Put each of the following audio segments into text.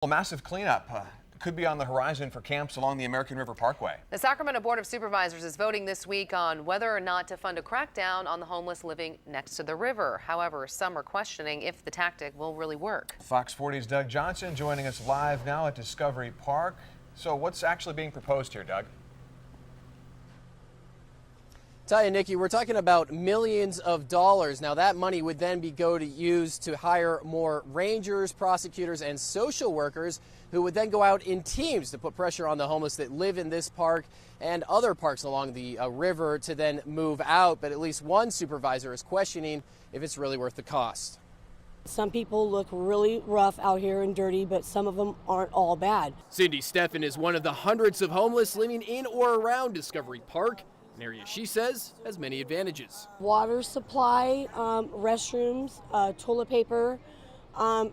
A massive cleanup could be on the horizon for camps along the American River Parkway. The Sacramento Board of Supervisors is voting this week on whether or not to fund a crackdown on the homeless living next to the river. However, some are questioning if the tactic will really work. Fox 40's Doug Johnson joining us live now at Discovery Park. So what's actually being proposed here, Doug? Tell you, Nikki, we're talking about millions of dollars. Now, that money would then be used to hire more rangers, prosecutors, and social workers who would then go out in teams to put pressure on the homeless that live in this park and other parks along the river to then move out. But at least one supervisor is questioning if it's really worth the cost. Some people look really rough out here and dirty, but some of them aren't all bad. Cindy Steffen is one of the hundreds of homeless living in or around Discovery Park. An area she says has many advantages. Water supply, restrooms, toilet paper,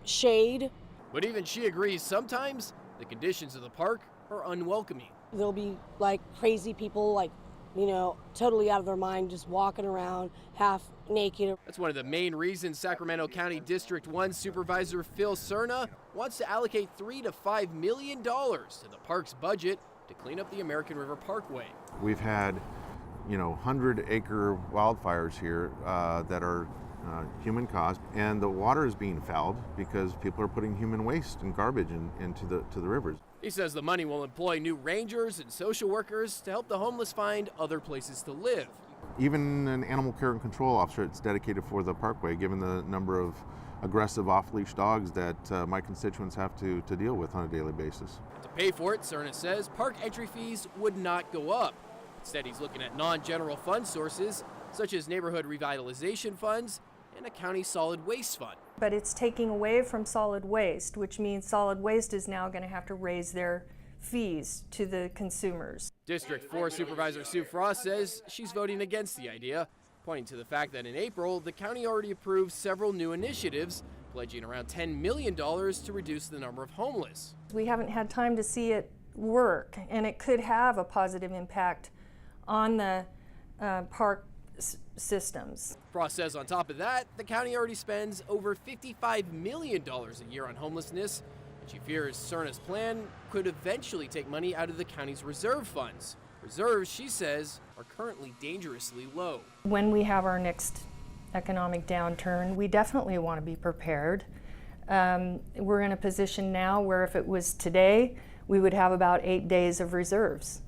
shade. But even she agrees sometimes the conditions of the park are unwelcoming. There'll be like crazy people, like, totally out of their mind, just walking around half naked. That's one of the main reasons Sacramento County District 1 Supervisor Phil Cerna wants to allocate $3 to $5 million to the park's budget to clean up the American River Parkway. We've had 100-acre wildfires here that are human caused, and the water is being fouled because people are putting human waste and garbage into the rivers. He says the money will employ new rangers and social workers to help the homeless find other places to live. Even an animal care and control officer that's dedicated for the parkway, given the number of aggressive off-leash dogs that my constituents have to deal with on a daily basis. To pay for it, Cerna says park entry fees would not go up. Instead, he's looking at non-general fund sources, such as neighborhood revitalization funds and a county solid waste fund. But it's taking away from solid waste, which means solid waste is now going to have to raise their fees to the consumers. District 4 Supervisor Sue Frost says she's voting against the idea, pointing to the fact that in April, the county already approved several new initiatives, pledging around $10 million to reduce the number of homeless. We haven't had time to see it work, and it could have a positive impact on the park systems. Frost says on top of that, the county already spends over $55 million a year on homelessness, and she fears Cerna's plan could eventually take money out of the county's reserve funds. Reserves, she says, are currently dangerously low. When we have our next economic downturn, we definitely want to be prepared. We're in a position now where if it was today, we would have about 8 days of reserves.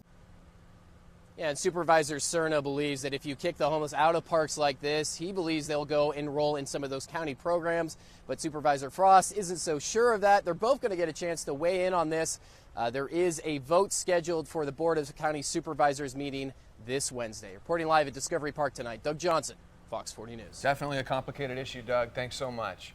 Yeah, and Supervisor Cerna believes that if you kick the homeless out of parks like this, he believes they'll go enroll in some of those county programs. But Supervisor Frost isn't so sure of that. They're both going to get a chance to weigh in on this. There is a vote scheduled for the Board of County Supervisors meeting this Wednesday. Reporting live at Discovery Park tonight, Doug Johnson, Fox 40 News. Definitely a complicated issue, Doug. Thanks so much.